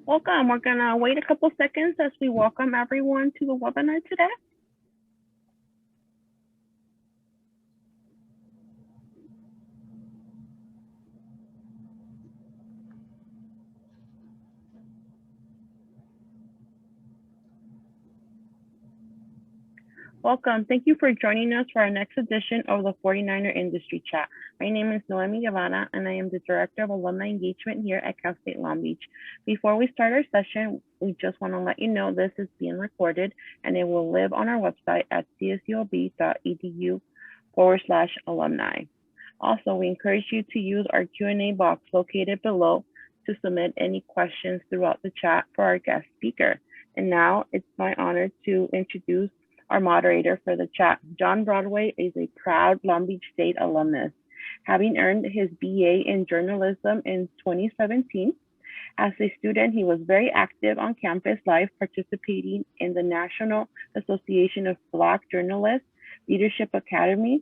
Welcome. We're going to wait a couple seconds as we welcome everyone to the webinar today. Welcome. Thank you for joining us for our next edition of the 49er Industry Chat. My name is Noemi Guevara, and I am the Director of Alumni Engagement here at Cal State Long Beach. Before we start our session, we just want to let you know this is being recorded, and it will live on our website at csulb.edu/alumni. Also, we encourage you to use our Q&A box located below to submit any questions throughout the chat for our guest speaker. And now it's my honor to introduce our moderator for the chat. John Broadway is a proud Long Beach State alumnus, having earned his BA in journalism in 2017. As a student, he was very active on campus life, participating in the National Association of Black Journalists Leadership Academy,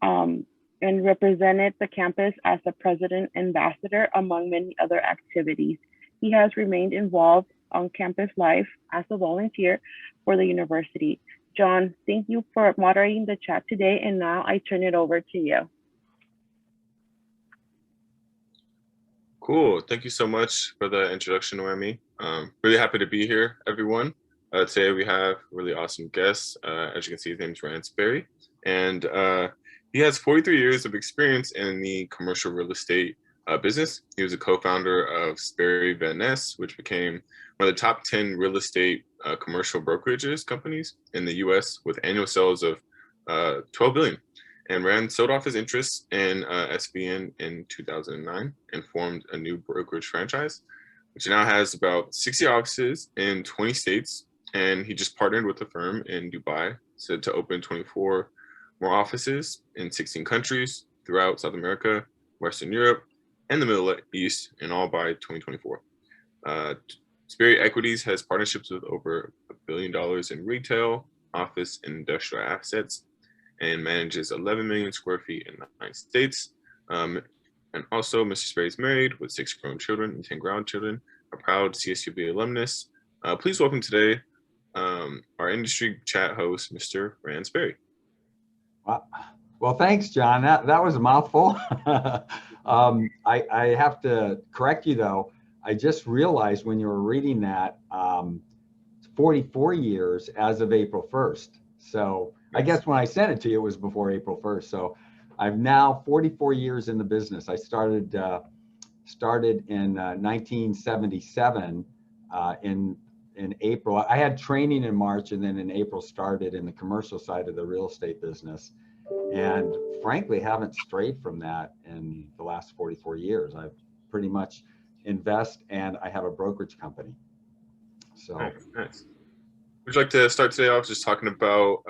and represented the campus as a president ambassador, among many other activities. He has remained involved on campus life as a volunteer for the university. John, thank you for moderating the chat today, and now I turn it over to you. Cool. Thank you so much for the introduction, Noemi. Really happy to be here, everyone. Today we have a really awesome guest. As you can see, his name is Rand Sperry, and he has 43 years of experience in the commercial real estate business. He was a co-founder of Sperry Ness, which became one of the top 10 real estate commercial brokerages companies in the US with annual sales of 12 billion. And Rand sold off his interest in SBN in 2009 and formed a new brokerage franchise, which now has about 60 offices in 20 states. And he just partnered with a firm in Dubai to open 24 more offices in 16 countries throughout South America, Western Europe, and the Middle East, and all by 2024. Sperry Equities has partnerships with over $1 billion in retail, office, and industrial assets, and manages 11 million square feet in 9 states. And also, Mr. Sperry is married with 6 grown children and 10 grandchildren, a proud CSUB alumnus. Please welcome today our industry chat host, Mr. Rand Sperry. Well, thanks, John. That was a mouthful. I have to correct you, though. I just realized when you were reading that, 44 years as of April 1st. So I guess when I sent it to you, it was before April 1st. So I've now 44 years in the business. I started in 1977 in April. I had training in March, and then in April started in the commercial side of the real estate business. And frankly, haven't strayed from that in the last 44 years. I've pretty much invest, and I have a brokerage company. So nice. Would you like to start today off just talking about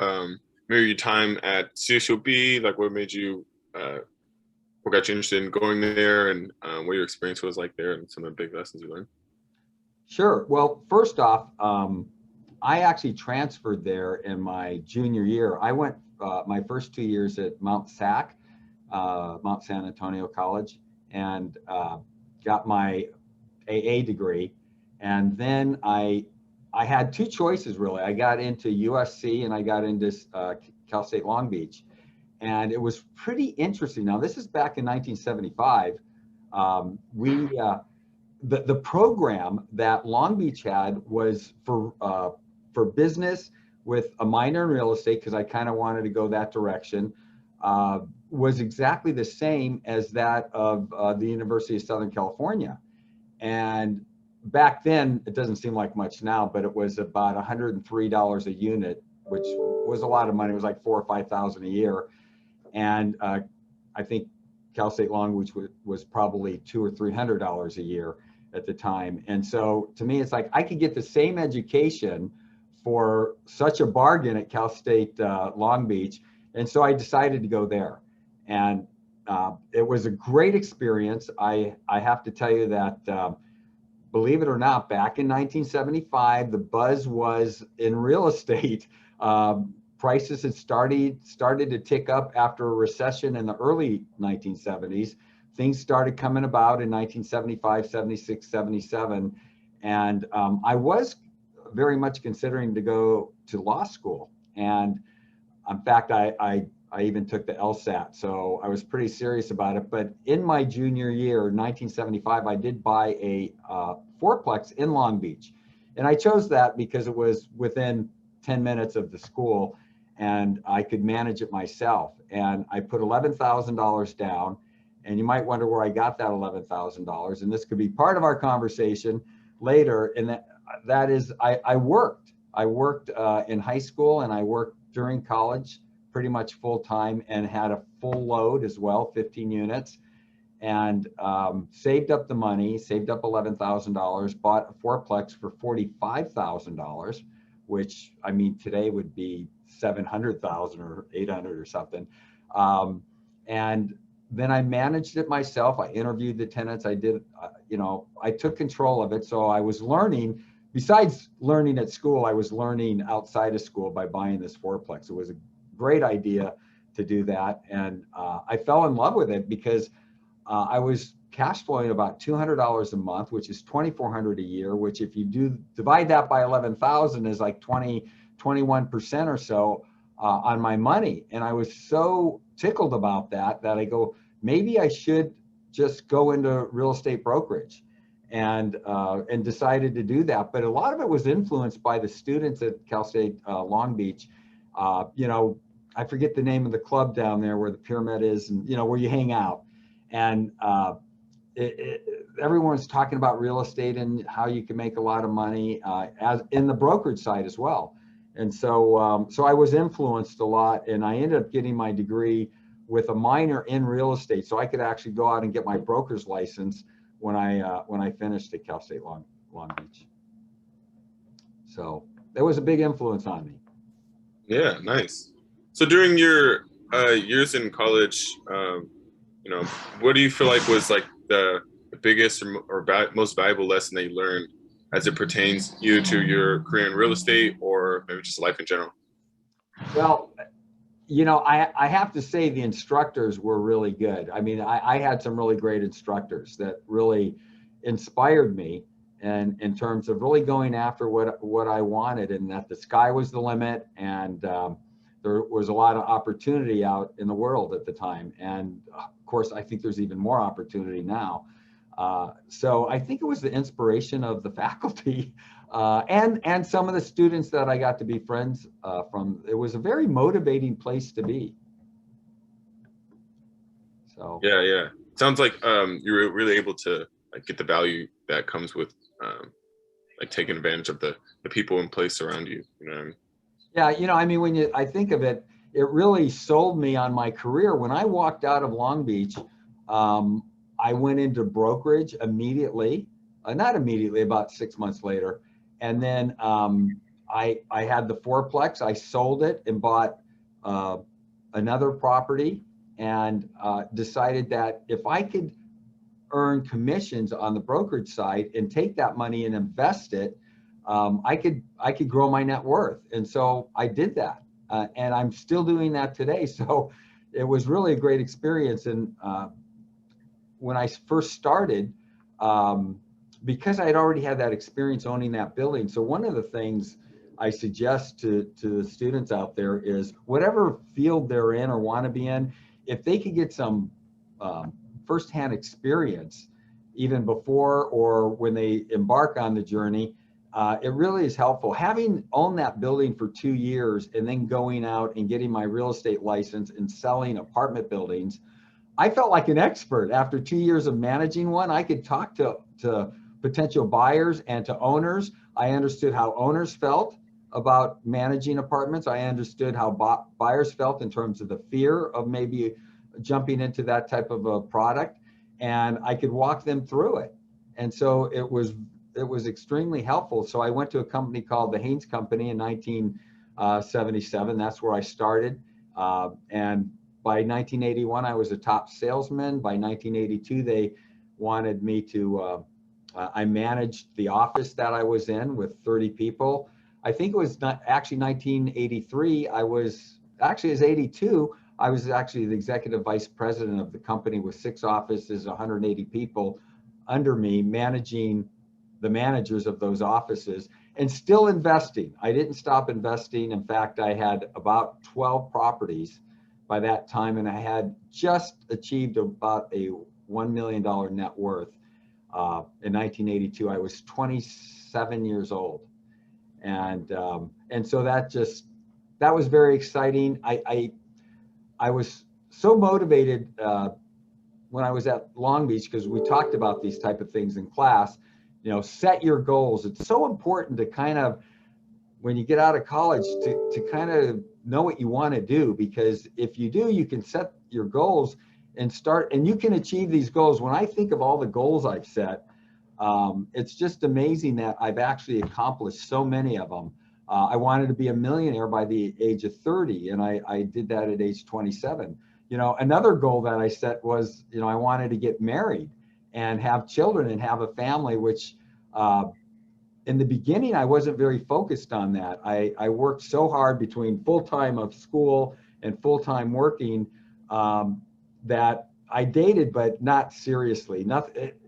maybe your time at CSUB, like what made you, what got you interested in going there, and what your experience was like there, and some of the big lessons you learned? Sure. Well, first off, I actually transferred there in my junior year. I went my first 2 years at Mount San Antonio College, and got my AA degree. And then I had 2 choices, really. I got into USC and I got into Cal State Long Beach. And it was pretty interesting. Now, this is back in 1975. The program that Long Beach had was for business with a minor in real estate, because I kind of wanted to go that direction, was exactly the same as that of the University of Southern California. And back then, it doesn't seem like much now, but it was about $103 a unit, which was a lot of money. It was like $4,000 or $5,000 a year. And I think Cal State Long Beach was probably $200 or $300 a year at the time. And so to me, it's like I could get the same education for such a bargain at Cal State Long Beach. And so I decided to go there. And it was a great experience. I have to tell you that, believe it or not, back in 1975, the buzz was in real estate. Prices had started to tick up after a recession in the early 1970s. Things started coming about in 1975, 76, 77. And I was very much considering to go to law school. And in fact, I even took the LSAT, so I was pretty serious about it. But in my junior year, 1975, I did buy a fourplex in Long Beach. And I chose that because it was within 10 minutes of the school and I could manage it myself. And I put $11,000 down. And you might wonder where I got that $11,000. And this could be part of our conversation later. And that is, I worked in high school and I worked during college pretty much full time and had a full load as well, 15 units, and saved up the money, saved up $11,000, bought a fourplex for $45,000, which I mean today would be 700,000 or 800 or something. And then I managed it myself. I interviewed the tenants. I did, I took control of it. So I was learning, besides learning at school, I was learning outside of school by buying this fourplex. It was a great idea to do that. And I fell in love with it because I was cash flowing about $200 a month, which is $2,400 a year, which if you do divide that by 11,000 is like 21% or so on my money. And I was so tickled about that I go, maybe I should just go into real estate brokerage, and decided to do that. But a lot of it was influenced by the students at Cal State Long Beach. I forget the name of the club down there where the pyramid is, and where you hang out. And everyone's talking about real estate and how you can make a lot of money as in the brokerage side as well. And so I was influenced a lot, and I ended up getting my degree with a minor in real estate, so I could actually go out and get my broker's license when I finished at Cal State Long Beach. So that was a big influence on me. Yeah, nice. So during your years in college, what do you feel like was like the biggest or most valuable lesson that you learned as it pertains you to your career in real estate or maybe just life in general? Well, I have to say the instructors were really good. I mean, I had some really great instructors that really inspired me, and in terms of really going after what I wanted, and that the sky was the limit, and there was a lot of opportunity out in the world at the time. And of course, I think there's even more opportunity now. So I think it was the inspiration of the faculty and some of the students that I got to be friends from. It was a very motivating place to be. So yeah, sounds like you were really able to get the value that comes with taking advantage of the people in place around you. You know what I mean? Yeah, I mean, when I think of it, it really sold me on my career. When I walked out of Long Beach, I went into brokerage immediately, not immediately, about 6 months later. And then I had the fourplex. I sold it and bought another property, and decided that if I could earn commissions on the brokerage side and take that money and invest it, I could grow my net worth. And so I did that, and I'm still doing that today. So it was really a great experience. And when I first started, because I had already had that experience owning that building. So one of the things I suggest to the students out there is whatever field they're in or want to be in, if they could get some firsthand experience, even before or when they embark on the journey, it really is helpful. Having owned that building for 2 years and then going out and getting my real estate license and selling apartment buildings, I felt like an expert. After 2 years of managing one, I could talk to potential buyers and to owners. I understood how owners felt about managing apartments. I understood how buyers felt in terms of the fear of maybe jumping into that type of a product, and I could walk them through it. And so it was extremely helpful. So I went to a company called the Haynes Company in 1977. That's where I started. And by 1981, I was a top salesman. By 1982, they wanted me to, I managed the office that I was in with 30 people. I think it was not actually 1983. It was 82. I was actually the executive vice president of the company with 6 offices, 180 people under me, managing the managers of those offices, and still investing. I didn't stop investing. In fact, I had about 12 properties by that time, and I had just achieved about a $1 million net worth. In 1982, I was 27 years old. And so that was very exciting. I was so motivated when I was at Long Beach, because we talked about these type of things in class. Set your goals. It's so important to kind of, when you get out of college, to kind of know what you want to do, because if you do, you can set your goals and you can achieve these goals. When I think of all the goals I've set, it's just amazing that I've actually accomplished so many of them. I wanted to be a millionaire by the age of 30, and I did that at age 27. Another goal that I set was, I wanted to get married and have children and have a family, which in the beginning, I wasn't very focused on that. I worked so hard between full-time of school and full-time working that I dated, but not seriously.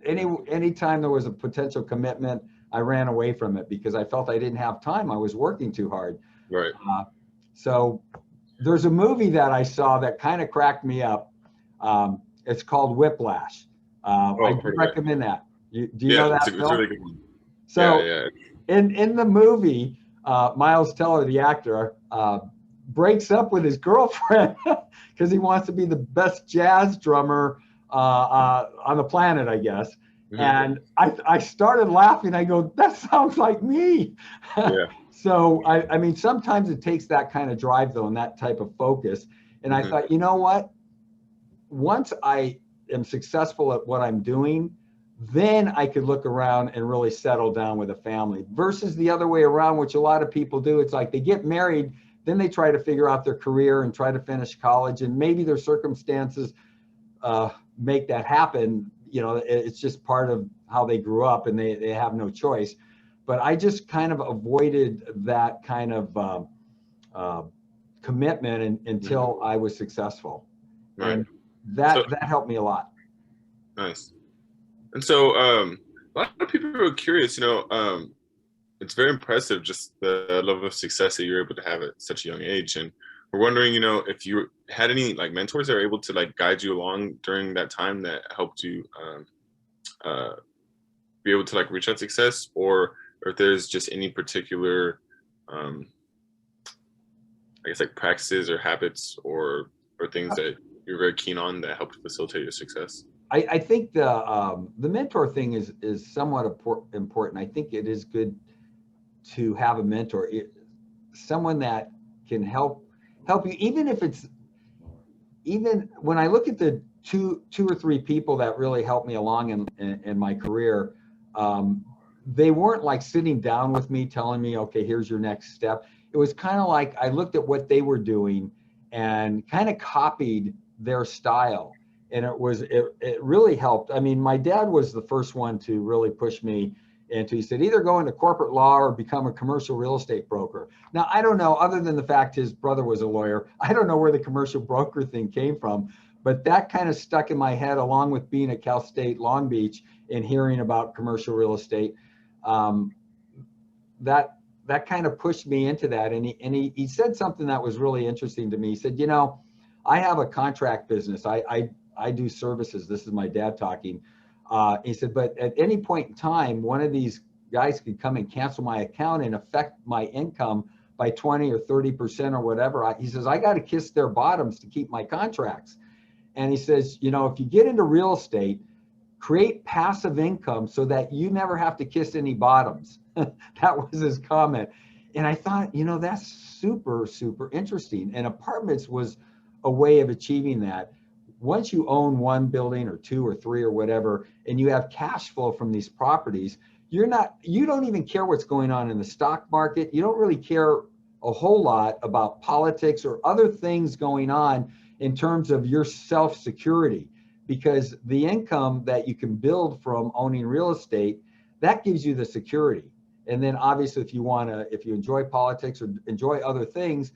Any time there was a potential commitment, I ran away from it because I felt I didn't have time. I was working too hard. Right. So there's a movie that I saw that kind of cracked me up. It's called Whiplash. I recommend that. Do you know that film? It's a really good one. So in the movie, Miles Teller, the actor, breaks up with his girlfriend because he wants to be the best jazz drummer on the planet, I guess. Mm-hmm. And I started laughing. I go, that sounds like me. Yeah. So, I mean, sometimes it takes that kind of drive, though, and that type of focus. And I thought, you know what? Once I am successful at what I'm doing, then I could look around and really settle down with a family, versus the other way around, which a lot of people do. It's like they get married, then they try to figure out their career and try to finish college, and maybe their circumstances make that happen. It's just part of how they grew up, and they have no choice. But I just kind of avoided that kind of commitment until I was successful. Right. And that helped me a lot. Nice. And so a lot of people are curious, it's very impressive, just the level of success that you're able to have at such a young age. And we're wondering, if you had any mentors that are able to guide you along during that time that helped you be able to reach that success, or if there's just any particular, I guess practices or habits or things that you're very keen on that helped facilitate your success. I think the mentor thing is somewhat important. I think it is good to have a mentor, someone that can help you, even when I look at the two or three people that really helped me along in my career, they weren't sitting down with me telling me, okay, here's your next step. It was kind of like I looked at what they were doing and kind of copied their style. And it really helped. I mean, my dad was the first one to really push me into, he said, either go into corporate law or become a commercial real estate broker. Now, I don't know, other than the fact his brother was a lawyer, I don't know where the commercial broker thing came from, but that kind of stuck in my head, along with being at Cal State Long Beach and hearing about commercial real estate. That kind of pushed me into that. And he said something that was really interesting to me. He said, I have a contract business. I do services. This is my dad talking. He said, but at any point in time, one of these guys could come and cancel my account and affect my income by 20 or 30% or whatever. He says, I got to kiss their bottoms to keep my contracts. And he says, if you get into real estate, create passive income so that you never have to kiss any bottoms. That was his comment. And I thought, that's super, super interesting. And apartments was a way of achieving that. Once you own one building or two or three or whatever, and you have cash flow from these properties, you don't even care what's going on in the stock market. You don't really care a whole lot about politics or other things going on in terms of your self-security, because the income that you can build from owning real estate, that gives you the security. And then obviously if you enjoy politics or enjoy other things,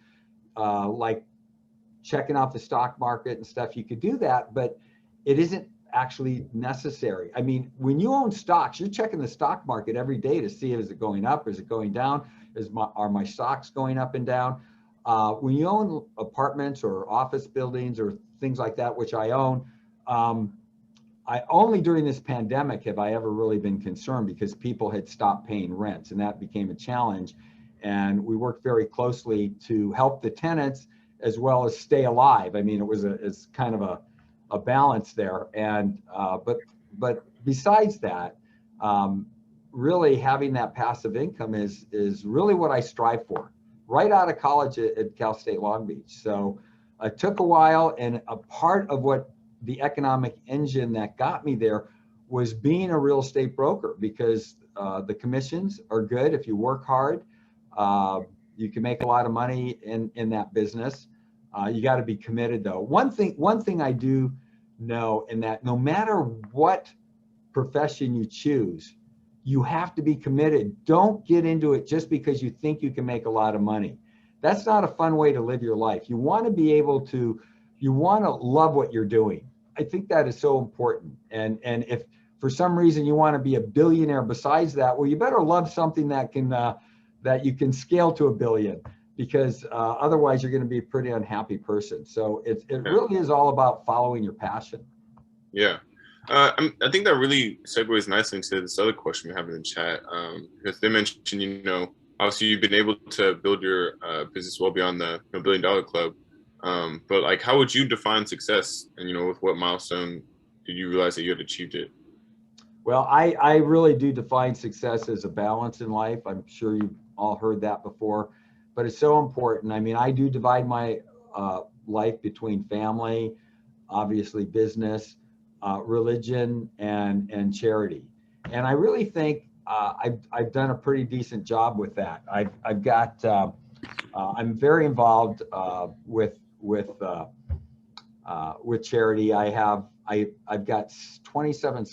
like checking out the stock market and stuff, you could do that, but it isn't actually necessary. I mean, when you own stocks, you're checking the stock market every day to see, is it going up? Is it going down? Are my stocks going up and down? When you own apartments or office buildings or things like that, which I own, I only during this pandemic have I ever really been concerned, because people had stopped paying rents, and that became a challenge. And we worked very closely to help the tenants as well as stay alive. I mean, it's kind of a balance there. And but besides that, really having that passive income is really what I strive for. Right out of college at Cal State Long Beach. So it took a while, and a part of what the economic engine that got me there was being a real estate broker, because the commissions are good if you work hard. You can make a lot of money in that business. You got to be committed, though. One thing I do know, in that no matter what profession you choose, you have to be committed. Don't get into it just because you think you can make a lot of money. That's not a fun way to live your life. You want to be able to, you want to love what you're doing. I think that is so important. And if for some reason you want to be a billionaire besides that, well, you better love something that can that you can scale to $1 billion, because otherwise you're going to be a pretty unhappy person. So it really is all about following your passion. Yeah. I think that really segues nicely into this other question we have in the chat, because they mentioned, you know, obviously you've been able to build your business well beyond the $1 billion club. But like, how would you define success? And, you know, with what milestone did you realize that you had achieved it? Well, I really do define success as a balance in life. I'm sure you've all heard that before, but it's so important. I mean, I do divide my life between family, obviously business, religion, and charity. And I really think I've done a pretty decent job with that. I've got I'm very involved with charity. I've got 27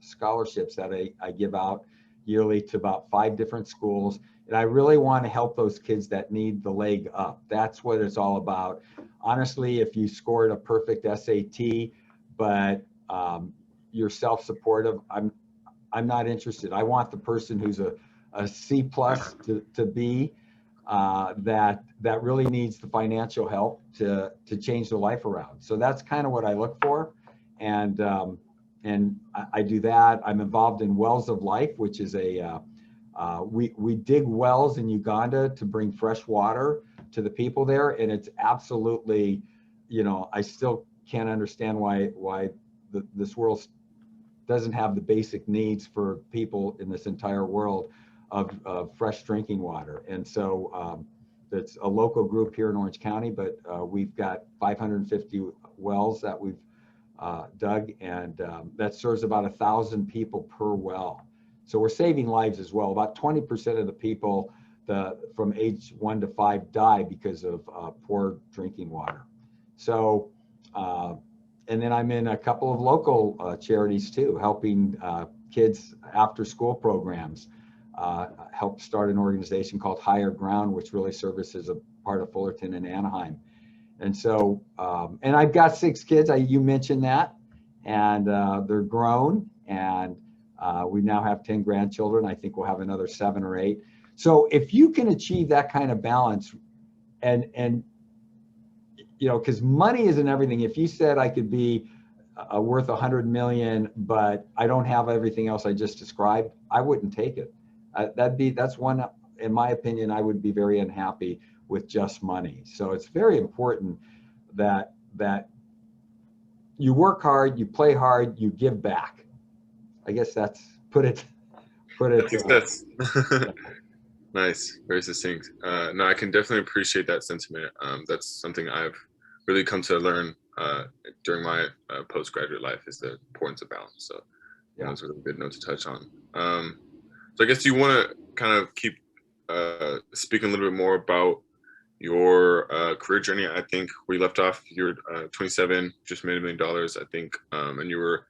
scholarships that I give out yearly to about 5 different schools. And I really want to help those kids that need the leg up. That's what it's all about. Honestly, if you scored a perfect SAT, but you're self-supportive, I'm not interested. I want the person who's a C+ to B, that really needs the financial help to change their life around. So that's kind of what I look for. And I do that. I'm involved in Wells of Life, which is we dig wells in Uganda to bring fresh water to the people there. And it's absolutely, you know, I still can't understand why this world doesn't have the basic needs for people in this entire world of fresh drinking water. And so it's a local group here in Orange County, but we've got 550 wells that we've dug, and that serves about 1,000 people per well. So we're saving lives as well. About 20% of the people from age 1 to 5 die because of poor drinking water. So, and then I'm in a couple of local charities too, helping kids after school programs. Helped start an organization called Higher Ground, which really services a part of Fullerton and Anaheim. And so, and I've got 6 kids, you mentioned that, and they're grown, and we now have 10 grandchildren. I think we'll have another 7 or 8. So if you can achieve that kind of balance, and you know, because money isn't everything. If you said I could be worth 100 million, but I don't have everything else I just described, I wouldn't take it. That's one, in my opinion, I would be very unhappy with just money. So it's very important that you work hard, you play hard, you give back. I guess that's put it. That's nice, very succinct. No, I can definitely appreciate that sentiment. That's something I've really come to learn during my postgraduate life, is the importance of balance. So yeah, it's a really good note to touch on. So I guess you want to kind of keep speaking a little bit more about your career journey. I think we left off, you're 27, just made $1 million, I think, and you were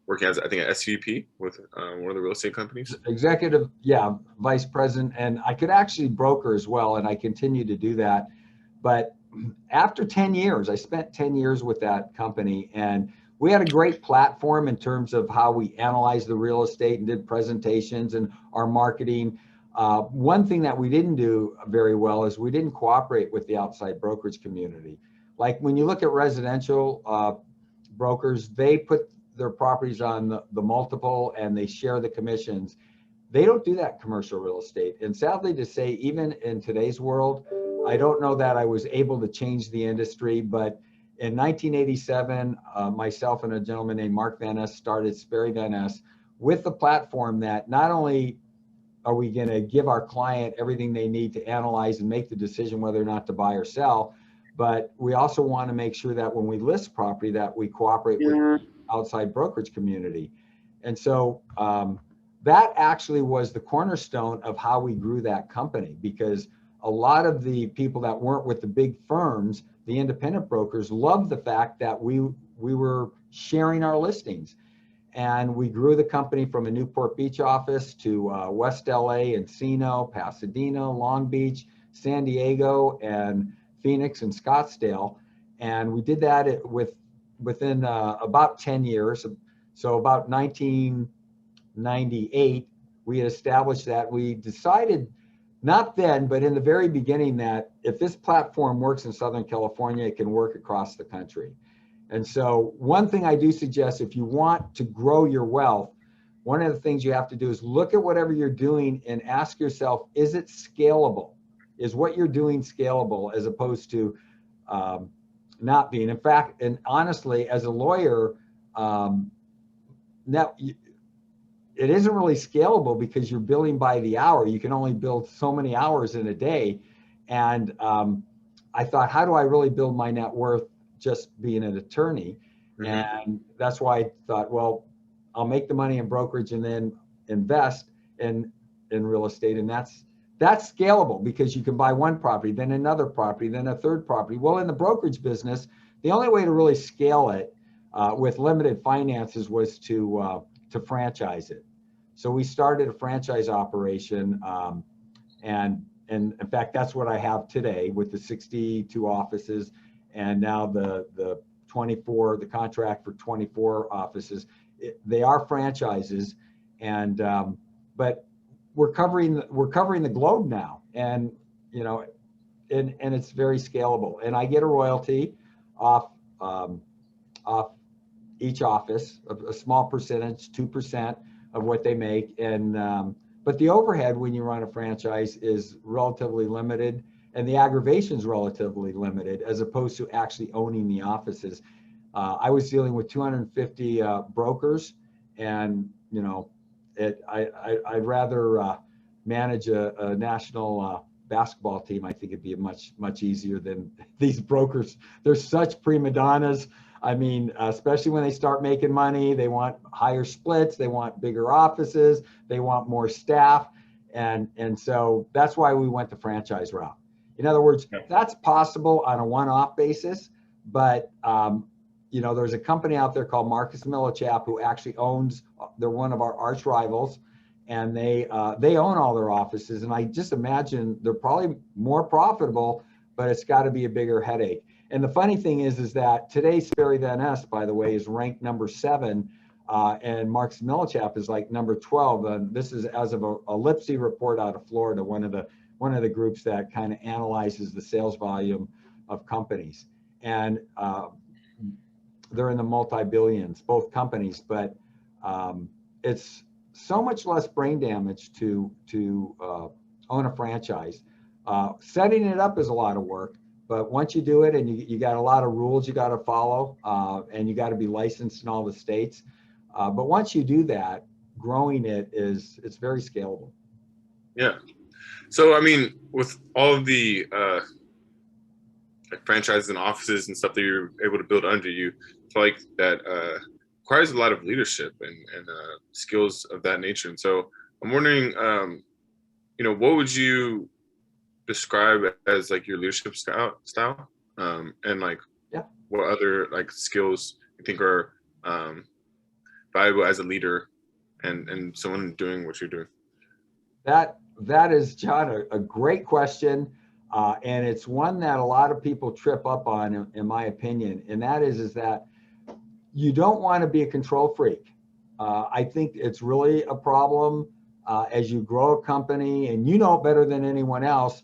working as, I think, an SVP with one of the real estate companies. Executive, yeah, vice president, and I could actually broker as well, and I continue to do that. But after 10 years, I spent 10 years with that company, and we had a great platform in terms of how we analyzed the real estate and did presentations and our marketing. One thing that we didn't do very well is we didn't cooperate with the outside brokerage community. Like when you look at residential brokers, they put their properties on the multiple and they share the commissions. They don't do that commercial real estate. And sadly to say, even in today's world, I don't know that I was able to change the industry, but in 1987, myself and a gentleman named Mark Van Ness started Sperry Van Ness with the platform that not only are we going to give our client everything they need to analyze and make the decision whether or not to buy or sell, but we also want to make sure that when we list property that we cooperate with the outside brokerage community. And so that actually was the cornerstone of how we grew that company, because a lot of the people that weren't with the big firms, the independent brokers, loved the fact that we were sharing our listings. And we grew the company from a Newport Beach office to West LA, Encino, Pasadena, Long Beach, San Diego, and Phoenix and Scottsdale. And we did that within about 10 years. So about 1998, we had established that. We decided, not then, but in the very beginning, that if this platform works in Southern California, it can work across the country. And so one thing I do suggest, if you want to grow your wealth, one of the things you have to do is look at whatever you're doing and ask yourself, is it scalable? Is what you're doing scalable, as opposed to not being? In fact, and honestly, as a lawyer, now it isn't really scalable because you're billing by the hour. You can only bill so many hours in a day. And I thought, how do I really build my net worth just being an attorney? Mm-hmm. And that's why I thought, well, I'll make the money in brokerage and then invest in real estate. And that's scalable, because you can buy one property, then another property, then a third property. Well, in the brokerage business, the only way to really scale it with limited finances was to franchise it. So we started a franchise operation, and in fact, that's what I have today with the 62 offices, and now the 24, the contract for 24 offices. They are franchises, and but we're covering the globe now, and you know, and it's very scalable. And I get a royalty off each office, a small percentage, 2% of what they make. And but the overhead when you run a franchise is relatively limited, and the aggravation is relatively limited, as opposed to actually owning the offices. I was dealing with 250 brokers, and you know, I'd rather manage a national basketball team. I think it'd be much easier than these brokers. They're such prima donnas. I mean, especially when they start making money, they want higher splits, they want bigger offices, they want more staff. And so that's why we went the franchise route. In other words, that's possible on a one-off basis, but you know, there's a company out there called Marcus Millichap who actually owns, they're one of our arch rivals, and they own all their offices. And I just imagine they're probably more profitable, but it's got to be a bigger headache. And the funny thing is that today's Sperry Van Ness, by the way, is ranked number 7, and Marcus Millichap is like number 12. And this is as of a Lipsy report out of Florida, one of the groups that kind of analyzes the sales volume of companies. And they're in the multi-billions, both companies, but it's so much less brain damage to own a franchise. Setting it up is a lot of work. But once you do it, and you got a lot of rules you got to follow, and you got to be licensed in all the states. But once you do that, growing it's very scalable. Yeah. So I mean, with all of the like franchises and offices and stuff that you're able to build under you, I feel like that requires a lot of leadership and skills of that nature. And so I'm wondering, you know, what would you describe as like your leadership style, and like what other like skills you think are valuable as a leader and someone doing what you're doing? That is, John, a great question, and it's one that a lot of people trip up on, in my opinion. And that is that you don't want to be a control freak. I think it's really a problem as you grow a company, and you know better than anyone else.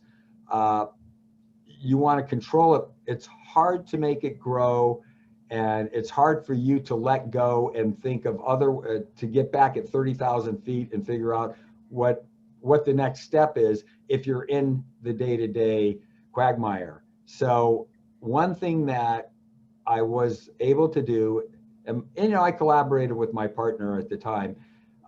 You want to control it. It's hard to make it grow, and it's hard for you to let go and think of other to get back at 30,000 feet and figure out what the next step is if you're in the day-to-day quagmire. So one thing that I was able to do, and you know, I collaborated with my partner at the time,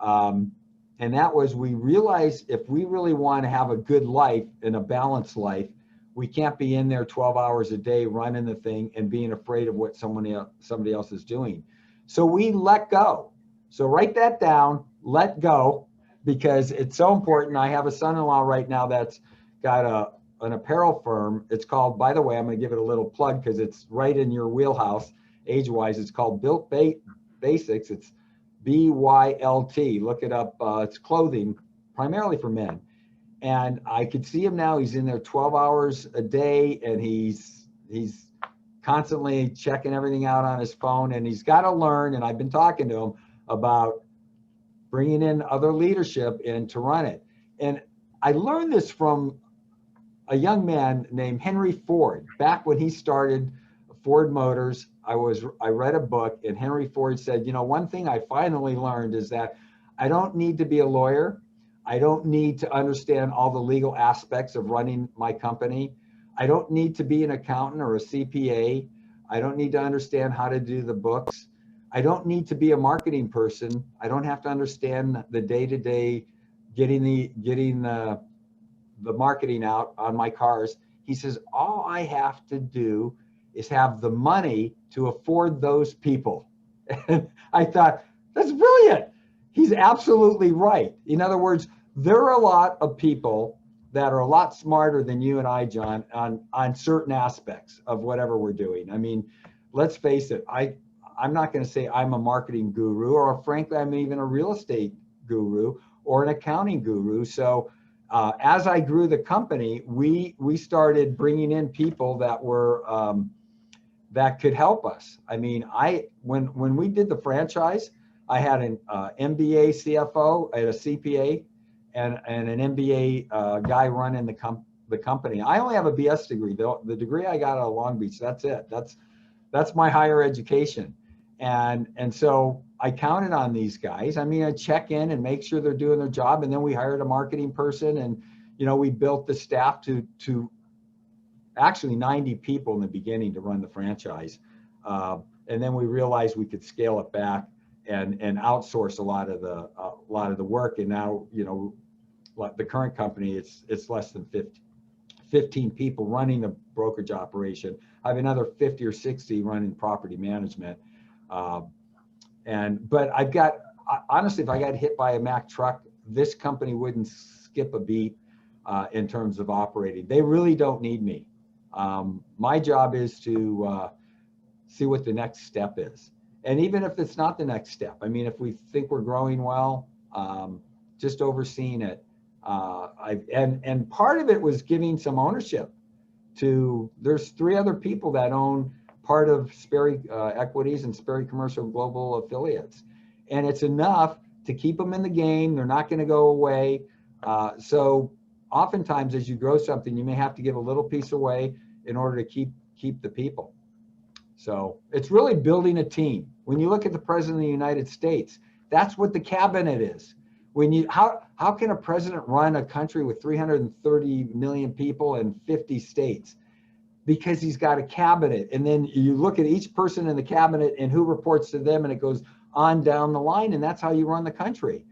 and that was, we realized if we really want to have a good life and a balanced life, we can't be in there 12 hours a day running the thing and being afraid of what somebody else is doing. So we let go. So write that down, let go, because it's so important. I have a son-in-law right now that's got an apparel firm. It's called, by the way, I'm going to give it a little plug because it's right in your wheelhouse age-wise. It's called Built Basics. It's BYLT. Look it up. It's clothing primarily for men. And I could see him now. He's in there 12 hours a day, and he's constantly checking everything out on his phone. And he's got to learn. And I've been talking to him about bringing in other leadership and to run it. And I learned this from a young man named Henry Ford. Back when he started Ford Motors, I read a book, and Henry Ford said, you know, one thing I finally learned is that I don't need to be a lawyer. I don't need to understand all the legal aspects of running my company. I don't need to be an accountant or a CPA. I don't need to understand how to do the books. I don't need to be a marketing person. I don't have to understand the day-to-day getting the marketing out on my cars. He says, all I have to do is have the money to afford those people. And I thought, that's brilliant. He's absolutely right. In other words, there are a lot of people that are a lot smarter than you and I, John, on certain aspects of whatever we're doing. I mean, let's face it, I'm not going to say I'm a marketing guru, or frankly, I'm even a real estate guru or an accounting guru. So as I grew the company, we started bringing in people that were that could help us. I mean, when we did the franchise, I had an MBA CFO, I had a CPA, and an MBA guy running the company. I only have a BS degree. The degree I got out of Long Beach, that's it. That's my higher education. And so I counted on these guys. I mean, I check in and make sure they're doing their job. And then we hired a marketing person, and, you know, we built the staff to actually 90 people in the beginning to run the franchise. And then we realized we could scale it back and outsource a lot of the work. And now, you know, the current company, it's less than 15 people running the brokerage operation. I have another 50 or 60 running property management. But I've got, honestly, if I got hit by a Mack truck, this company wouldn't skip a beat in terms of operating. They really don't need me. My job is to see what the next step is. And even if it's not the next step, I mean, if we think we're growing well, just overseeing it. And part of it was giving some ownership to, there's 3 other people that own part of Sperry Equities and Sperry Commercial Global affiliates. And it's enough to keep them in the game. They're not going to go away. So oftentimes as you grow something, you may have to give a little piece away in order to keep the people. So it's really building a team. When you look at the President of the United States, that's what the cabinet is. How can a president run a country with 330 million people and 50 states? Because he's got a cabinet. And then you look at each person in the cabinet and who reports to them, and it goes on down the line, and that's how you run the country.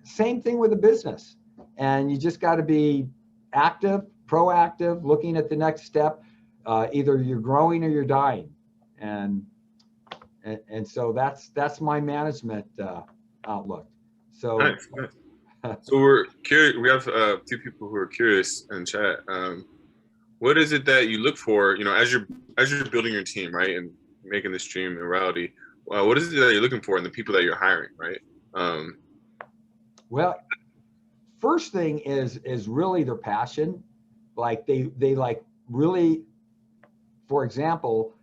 Same thing with a business. And you just got to be active, proactive, looking at the next step. Either you're growing or you're dying. And so that's my management outlook. So, nice. So we're curious. We have a few people who are curious in chat. What is it that you look for, you know, as you're building your team, right, and making this dream a reality? What is it that you're looking for in the people that you're hiring, right? Well, first thing is really their passion. Like they like really, for example,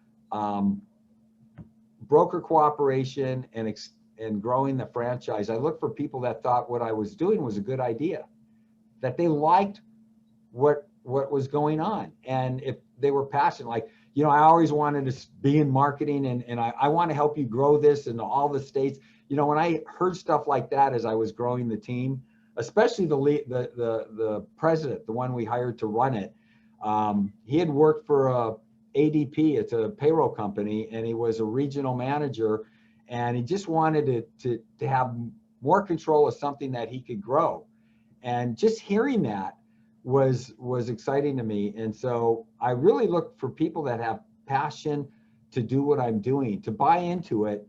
broker cooperation and growing the franchise, I looked for people that thought what I was doing was a good idea, that they liked what was going on. And if they were passionate, like, you know, I always wanted to be in marketing and I want to help you grow this in all the states. You know, when I heard stuff like that as I was growing the team, especially the president, the one we hired to run it, he had worked for ADP, it's a payroll company, and he was a regional manager, and he just wanted to have more control of something that he could grow. And just hearing that was exciting to me. And so I really look for people that have passion to do what I'm doing, to buy into it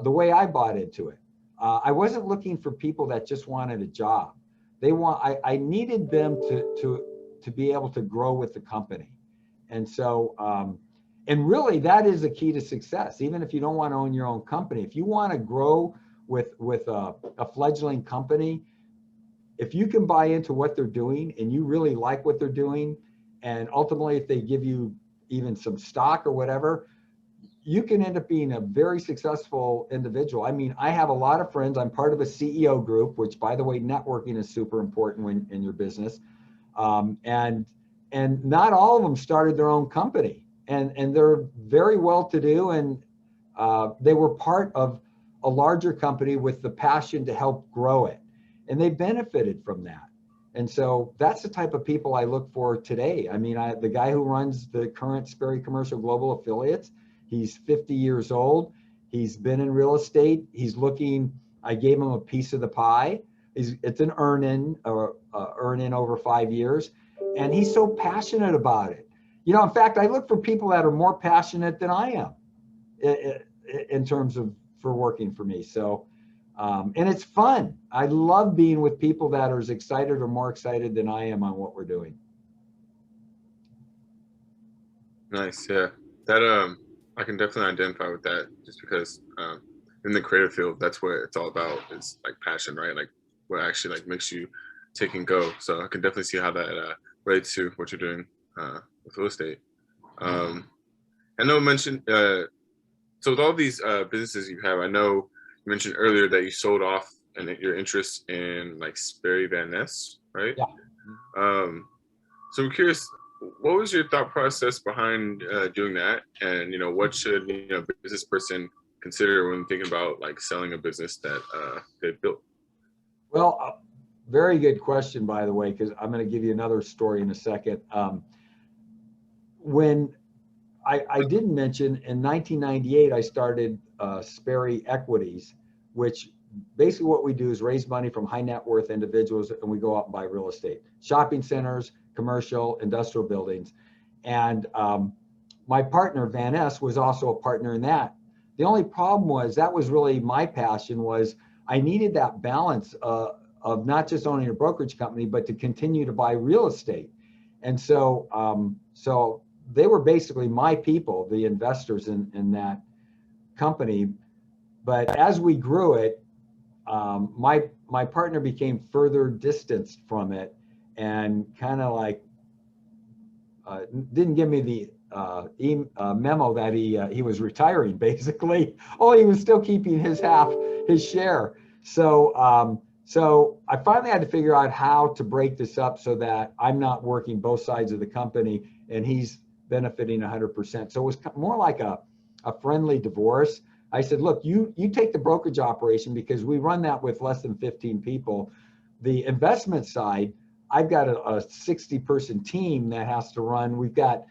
the way I bought into it. I wasn't looking for people that just wanted a job. I needed them to be able to grow with the company. And so, and really that is the key to success. Even if you don't want to own your own company, if you want to grow with a fledgling company, if you can buy into what they're doing and you really like what they're doing, and ultimately if they give you even some stock or whatever, you can end up being a very successful individual. I mean, I have a lot of friends. I'm part of a CEO group, which, by the way, networking is super important when in your business. And not all of them started their own company, and they're very well-to-do, and they were part of a larger company with the passion to help grow it, and they benefited from that. And so that's the type of people I look for today. I mean, the guy who runs the current Sperry Commercial Global Affiliates, he's 50 years old. He's been in real estate. He's looking, I gave him a piece of the pie. It's an earn-in over 5 years. And he's so passionate about it. You know, in fact, I look for people that are more passionate than I am in terms of for working for me. So, and it's fun. I love being with people that are as excited or more excited than I am on what we're doing. Nice, yeah. That I can definitely identify with that, just because in the creative field, that's what it's all about, is like passion, right? Like what actually like makes you take and go. So I can definitely see how that relates to what you're doing with real estate. I know mentioned so with all these businesses you have, I know you mentioned earlier that you sold off and your interest in like Sperry Van Ness, right? Yeah. So I'm curious, what was your thought process behind doing that? And, you know, what should, you know, a business person consider when thinking about like selling a business that they've built? Well, very good question, by the way, because I'm going to give you another story in a second. When I didn't mention, in 1998, I started Sperry Equities, which basically what we do is raise money from high net worth individuals, and we go out and buy real estate, shopping centers, commercial, industrial buildings. And my partner, Van Ness, was also a partner in that. The only problem was, that was really my passion, was I needed that balance of not just owning a brokerage company, but to continue to buy real estate. And so, so they were basically my people, the investors in that company. But as we grew it, my partner became further distanced from it, and kind of like didn't give me the memo that he was retiring, basically. Oh, he was still keeping his share. So so I finally had to figure out how to break this up so that I'm not working both sides of the company and he's benefiting 100%. So it was more like a friendly divorce. I said, look, you take the brokerage operation, because we run that with less than 15 people. The investment side, I've got a 60-person team that has to run. We've got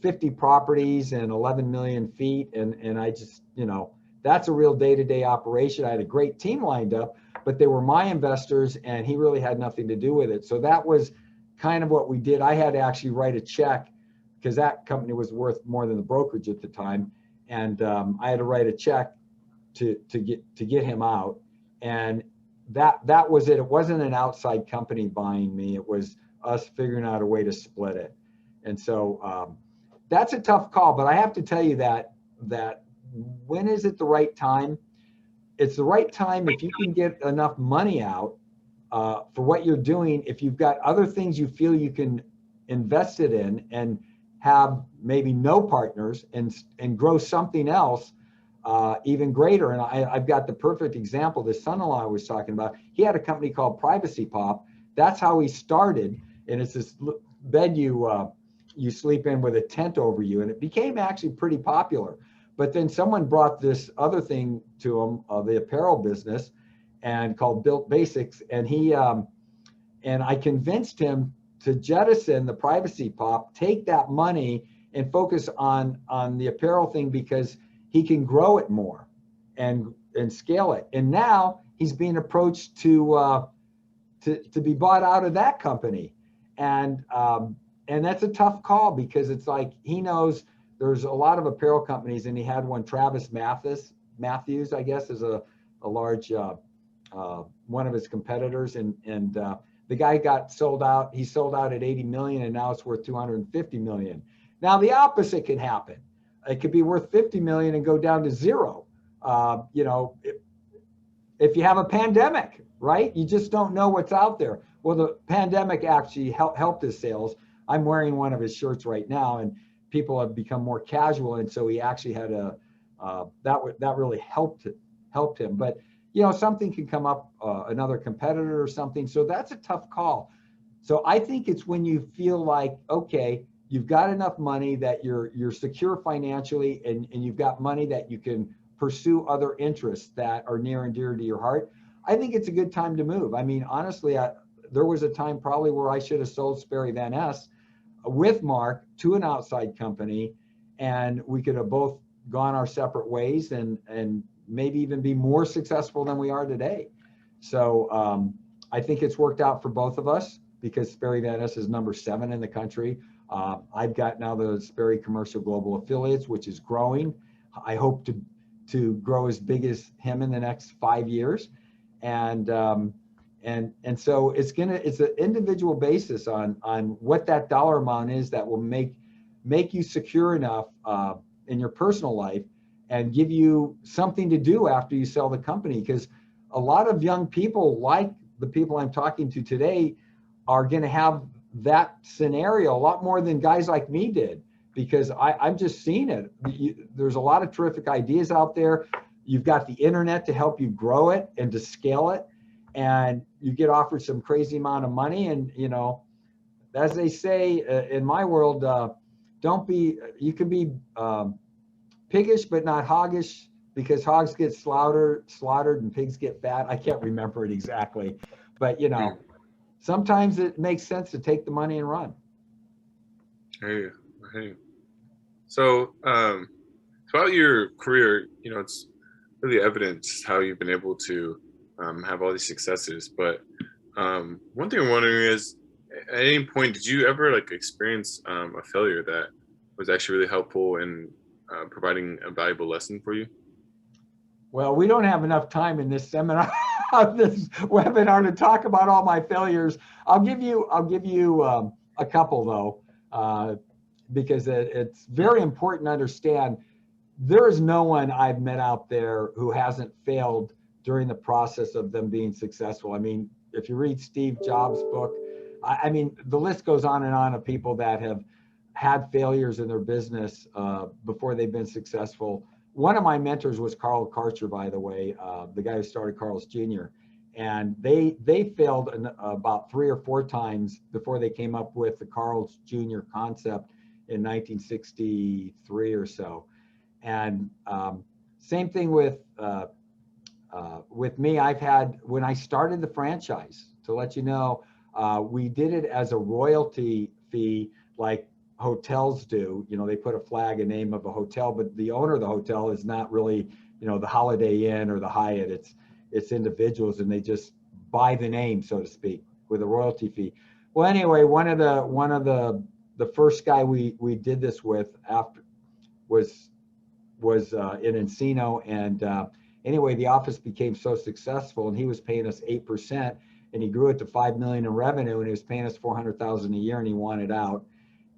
50 properties and 11 million feet. And I just, you know, that's a real day-to-day operation. I had a great team lined up, but they were my investors and he really had nothing to do with it. So that was kind of what we did. I had to actually write a check, because that company was worth more than the brokerage at the time. And I had to write a check to get him out. And that was it. It wasn't an outside company buying me. It was us figuring out a way to split it. And so that's a tough call, but I have to tell you that when is it the right time? It's the right time if you can get enough money out for what you're doing. If you've got other things you feel you can invest it in and have maybe no partners and grow something else, even greater. And I've got the perfect example. The son-in-law I was talking about, he had a company called Privacy Pop. That's how he started. And it's this bed you sleep in with a tent over you. And it became actually pretty popular. But then someone brought this other thing to him, the apparel business, and called Built Basics. And and I convinced him to jettison the Privacy Pop, take that money and focus on the apparel thing, because he can grow it more and scale it. And now he's being approached to be bought out of that company. And that's a tough call, because it's like, he knows there's a lot of apparel companies, and he had one, Travis Matthews, I guess, is a large, one of his competitors. And the guy got sold out. He sold out at 80 million, and now it's worth 250 million. Now the opposite can happen. It could be worth 50 million and go down to zero. You know, if you have a pandemic, right? You just don't know what's out there. Well, the pandemic actually helped his sales. I'm wearing one of his shirts right now, and people have become more casual. And so he actually had that really helped him. But, you know, something can come up, another competitor or something. So that's a tough call. So I think it's when you feel like, okay, you've got enough money that you're secure financially, and you've got money that you can pursue other interests that are near and dear to your heart. I think it's a good time to move. I mean, honestly, there was a time probably where I should have sold Sperry Van Ness with Mark to an outside company, and we could have both gone our separate ways and maybe even be more successful than we are today. So I think it's worked out for both of us, because Sperry Van Ness is number 7 in the country. I've got now the Sperry Commercial Global Affiliates, which is growing. I hope to grow as big as him in the next 5 years. And so it's an individual basis on what that dollar amount is that will make you secure enough in your personal life and give you something to do after you sell the company. Because a lot of young people, like the people I'm talking to today, are going to have that scenario a lot more than guys like me did, because I've just seen it. There's a lot of terrific ideas out there. You've got the internet to help you grow it and to scale it, and you get offered some crazy amount of money. And, you know, as they say in my world, you can be piggish but not hoggish, because hogs get slaughtered and pigs get fat. I can't remember it exactly, but, you know, sometimes it makes sense to take the money and run. Hey. So throughout your career, you know, it's really evident how you've been able to have all these successes. But one thing I'm wondering is, at any point, did you ever experience a failure that was actually really helpful in providing a valuable lesson for you? Well, we don't have enough time in this seminar, this webinar, to talk about all my failures. I'll give you a couple though, because it's very important to understand there is no one I've met out there who hasn't failed during the process of them being successful. I mean, if you read Steve Jobs' book, I mean, the list goes on and on of people that have had failures in their business before they've been successful. One of my mentors was Carl Karcher, by the way, the guy who started Carl's Jr. And they failed about 3 or 4 times before they came up with the Carl's Jr. concept in 1963 or so. And same thing with me. I've had, when I started the franchise, to let you know, we did it as a royalty fee, like hotels do. You know, they put a flag, a name of a hotel, but the owner of the hotel is not really, you know, the Holiday Inn or the Hyatt. It's individuals, and they just buy the name, so to speak, with a royalty fee. Well, anyway, one of the first guy we did this with after was in Encino, and anyway, the office became so successful, and he was paying us 8%, and he grew it to $5 million in revenue, and he was paying us $400,000 a year, and he wanted out.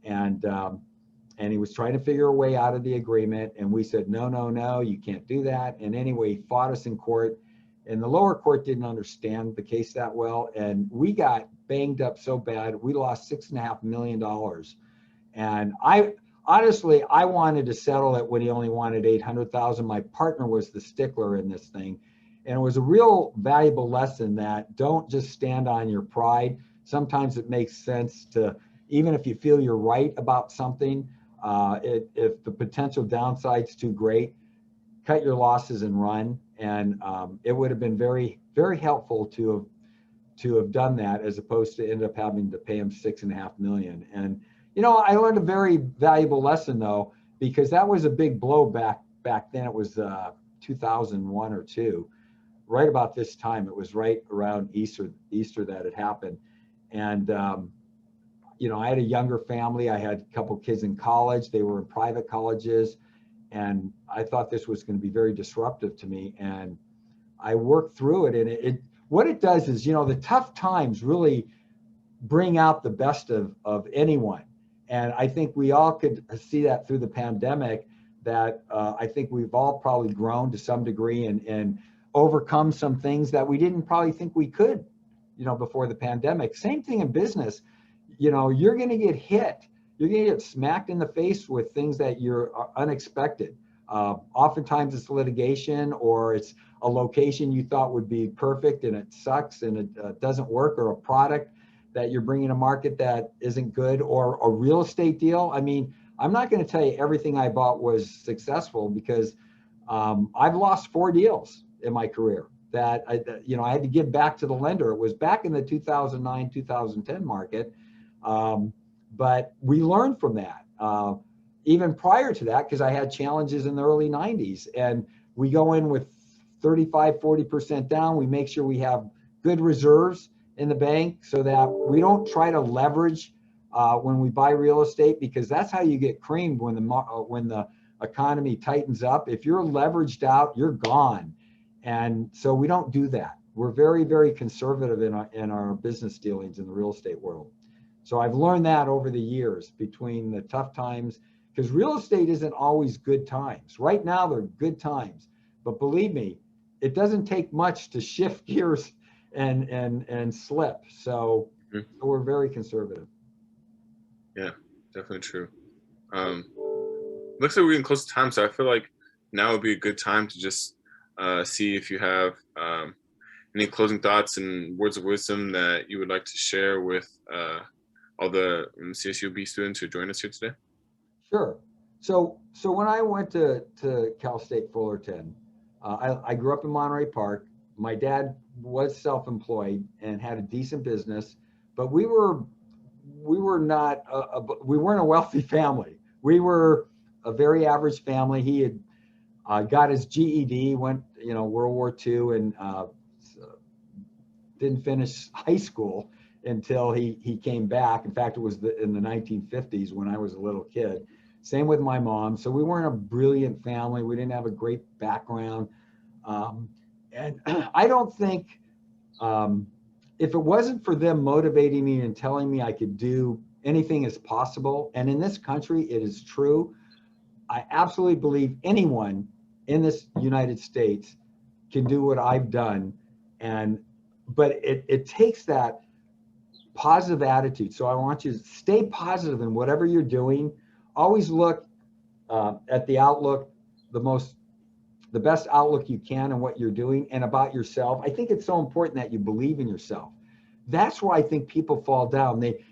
And he was trying to figure a way out of the agreement, and we said, no, you can't do that. And anyway, he fought us in court, and the lower court didn't understand the case that well, and we got banged up so bad we lost $6.5 million. And honestly, I wanted to settle it when he only wanted 800,000. My partner was the stickler in this thing. And it was a real valuable lesson that don't just stand on your pride. Sometimes it makes sense to, even if you feel you're right about something, if the potential downside's too great, cut your losses and run. And it would have been very, very helpful to have done that, as opposed to end up having to pay him $6.5 million. And I learned a very valuable lesson though, because that was a big blow back then. It was 2001 or two, right about this time. It was right around Easter that it happened. And I had a younger family. I had a couple kids in college. They were in private colleges, and I thought this was going to be very disruptive to me. And I worked through it. And what it does is, the tough times really bring out the best of anyone. And I think we all could see that through the pandemic, that I think we've all probably grown to some degree and overcome some things that we didn't probably think we could, before the pandemic. Same thing in business. You're going to get hit. You're going to get smacked in the face with things that you're unexpected. Oftentimes it's litigation, or it's a location you thought would be perfect and it sucks and it doesn't work, or a product that you're bringing to market that isn't good, or a real estate deal. I mean, I'm not going to tell you everything I bought was successful, because I've lost 4 deals in my career that I had to give back to the lender. It was back in the 2009, 2010 market. But we learned from that. Even prior to that, because I had challenges in the early 90s, and we go in with 35, 40% down. We make sure we have good reserves in the bank so that we don't try to leverage when we buy real estate, because that's how you get creamed when the economy tightens up. If you're leveraged out, you're gone. And so we don't do that. We're very, very conservative in our business dealings in the real estate world. So I've learned that over the years, between the tough times, because real estate isn't always good times. Right now, they're good times. But believe me, it doesn't take much to shift gears and slip. So we're very conservative. Yeah, definitely true. Looks like we're getting close to time, so I feel like now would be a good time to just see if you have any closing thoughts and words of wisdom that you would like to share with all the CSUB students who joined us here today. Sure. So when I went to Cal State Fullerton, I grew up in Monterey Park. My dad was self-employed and had a decent business, but we weren't a wealthy family. We were a very average family. He had got his GED, went World War II, and didn't finish high school until he came back. In fact, it was in the 1950s when I was a little kid. Same with my mom. So we weren't a brilliant family. We didn't have a great background. And I don't think, if it wasn't for them motivating me and telling me I could do anything is possible, and in this country, it is true, I absolutely believe anyone in this United States can do what I've done. But it takes that positive attitude. So I want you to stay positive in whatever you're doing. Always look at the outlook, the best outlook you can in what you're doing and about yourself. I think it's so important that you believe in yourself. That's where I think people fall down. They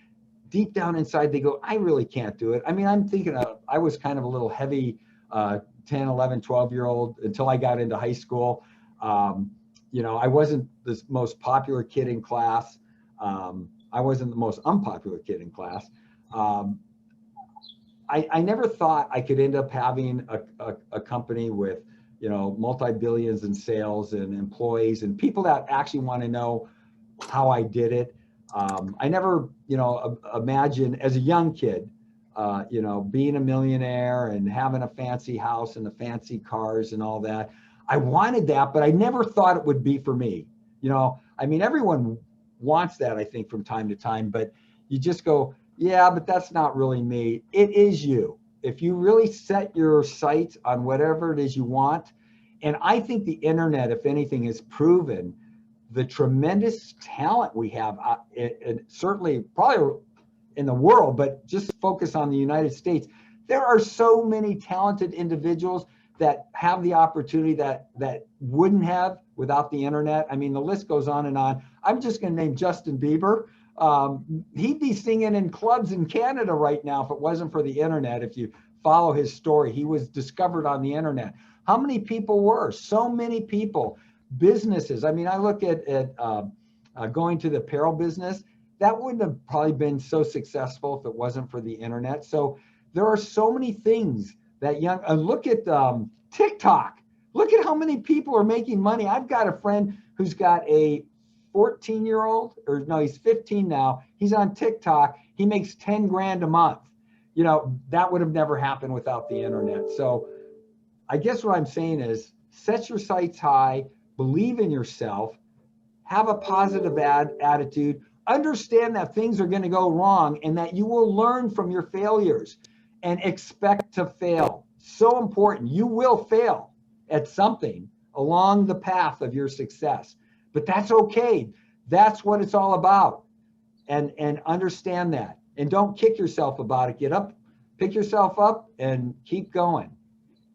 deep down inside, they go, I really can't do it. I mean, I'm thinking I was kind of a little heavy 10, 11, 12-year-old until I got into high school. I wasn't the most popular kid in class. I wasn't the most unpopular kid in class. I never thought I could end up having a company with, multi-billions in sales and employees and people that actually want to know how I did it. I never, imagined as a young kid, being a millionaire and having a fancy house and the fancy cars and all that. I wanted that, but I never thought it would be for me. Everyone wants that, I think, from time to time, but you just go, yeah, but that's not really me. It is you. If you really set your sights on whatever it is you want. And I think the internet, if anything, has proven the tremendous talent we have, and certainly probably in the world, but just focus on the United States. There are so many talented individuals that have the opportunity that wouldn't have without the internet. I mean, the list goes on and on. I'm just going to name Justin Bieber. He'd be singing in clubs in Canada right now if it wasn't for the internet. If you follow his story, he was discovered on the internet. How many people were? So many people. Businesses. I mean, I look at going to the apparel business. That wouldn't have probably been so successful if it wasn't for the internet. So there are so many things that look at TikTok. Look at how many people are making money. I've got a friend who's got a 14-year-old, or no, he's 15 now. He's on TikTok. He makes 10 grand a month. You know, that would have never happened without the internet. So I guess what I'm saying is set your sights high, believe in yourself, have a positive attitude, understand that things are going to go wrong and that you will learn from your failures and expect to fail. So important. You will fail at something along the path of your success, but that's okay. That's what it's all about. And understand that. And don't kick yourself about it. Get up, pick yourself up and keep going.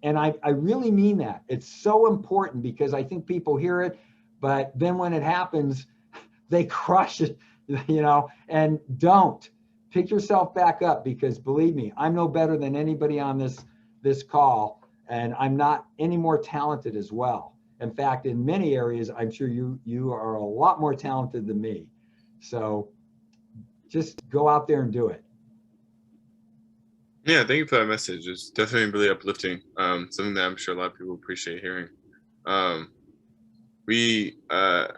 And I really mean that. It's so important because I think people hear it, but then when it happens, they crush it, you know, and don't. Pick yourself back up because believe me, I'm no better than anybody on this call, and I'm not any more talented as well. In fact, in many areas, I'm sure you are a lot more talented than me. So just go out there and do it. Yeah, thank you for that message. It's definitely really uplifting. Something that I'm sure a lot of people appreciate hearing. I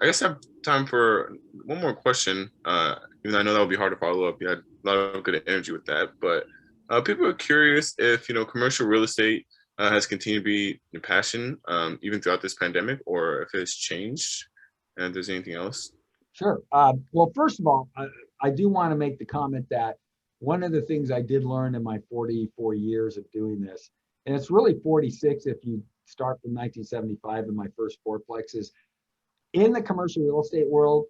guess I have time for one more question. Even though I know that would be hard to follow up. You had a lot of good energy with that, but people are curious if commercial real estate has continued to be your passion even throughout this pandemic, or if it's changed, and if there's anything else. Sure. Well, first of all, I do want to make the comment that one of the things I did learn in my 44 years of doing this, and it's really 46 if you start from 1975 in my first fourplex, is in the commercial real estate world,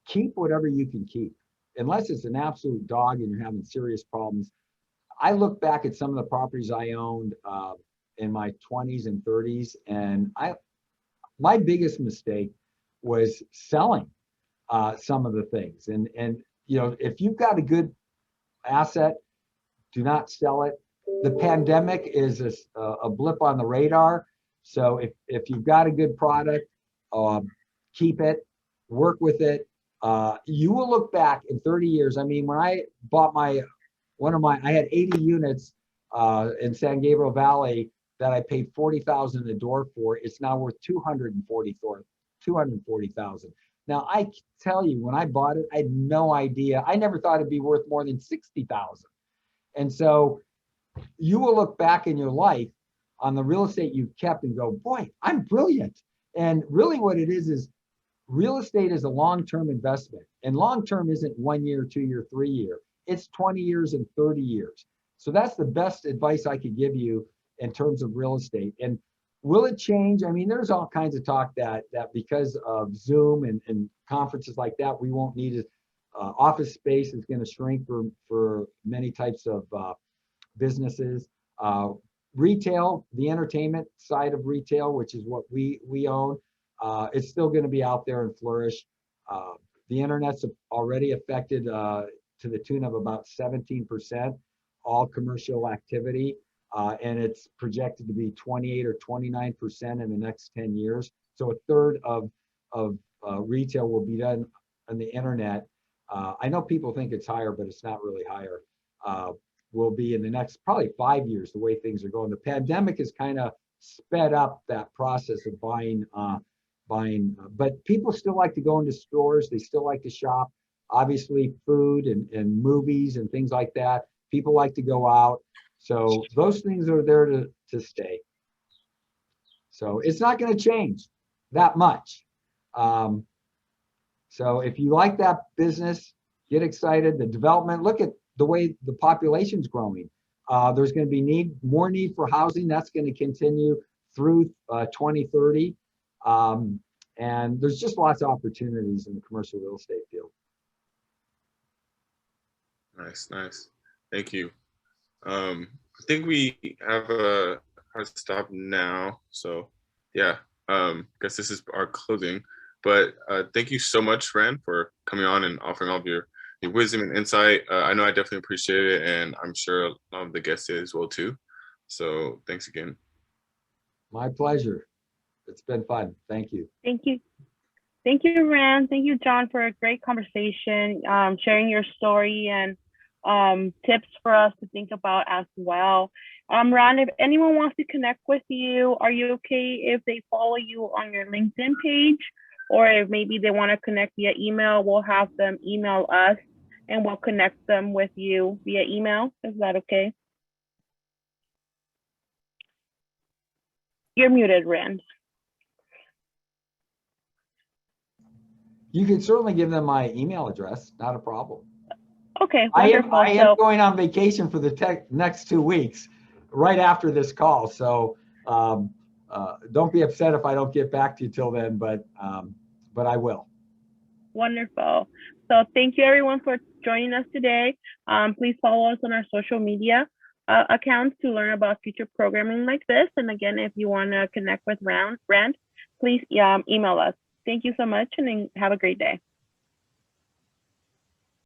keep whatever you can keep. Unless it's an absolute dog and you're having serious problems. I look back at some of the properties I owned in my 20s and 30s, and my biggest mistake was selling some of the things. And if you've got a good asset, do not sell it. The pandemic is a blip on the radar. So if you've got a good product, keep it, work with it. You will look back in 30 years. I mean, when I bought I had 80 units in San Gabriel Valley that I paid $40,000 a door for. It's now worth $240,000. Now I tell you, when I bought it, I had no idea. I never thought it'd be worth more than $60,000. And so you will look back in your life on the real estate you've kept and go, boy, I'm brilliant. And really what it is real estate is a long-term investment. And long-term isn't 1 year, 2 year, 3 year. It's 20 years and 30 years. So that's the best advice I could give you in terms of real estate. And will it change? I mean, there's all kinds of talk that because of Zoom and conferences like that, we won't need office space is going to shrink for many types of businesses. Retail, the entertainment side of retail, which is what we own, it's still going to be out there and flourish. The internet's already affected to the tune of about 17% all commercial activity, and it's projected to be 28 or 29% in the next 10 years. So a third of retail will be done on the internet. I know people think it's higher, but it's not really higher. Will be in the next probably 5 years, the way things are going. The pandemic has kind of sped up that process of buying, but people still like to go into stores. They still like to shop. Obviously, food and movies and things like that. People like to go out. So those things are there to stay. So it's not going to change that much. So if you like that business, get excited. The development, look at the way the population's growing. There's going to be more need for housing. That's going to continue through 2030. And there's just lots of opportunities in the commercial real estate field. Nice. Thank you. I think we have a hard stop now. So yeah, guess this is our closing. But thank you so much, Rand, for coming on and offering all of your wisdom and insight. I know I definitely appreciate it, and I'm sure a lot of the guests did as well too. So thanks again. My pleasure. It's been fun. Thank you. Thank you. Thank you, Rand. Thank you, John, for a great conversation, sharing your story and tips for us to think about as well. Rand, if anyone wants to connect with you, are you okay if they follow you on your LinkedIn page? Or if maybe they want to connect via email, we'll have them email us and we'll connect them with you via email. Is that okay? You're muted, Rand. You can certainly give them my email address, not a problem. Okay, wonderful. I am going on vacation for the next 2 weeks, right after this call. So don't be upset if I don't get back to you till then, but I will. Wonderful. So thank you everyone for joining us today. Please follow us on our social media accounts to learn about future programming like this. And again, if you want to connect with Rand, please email us. Thank you so much and have a great day.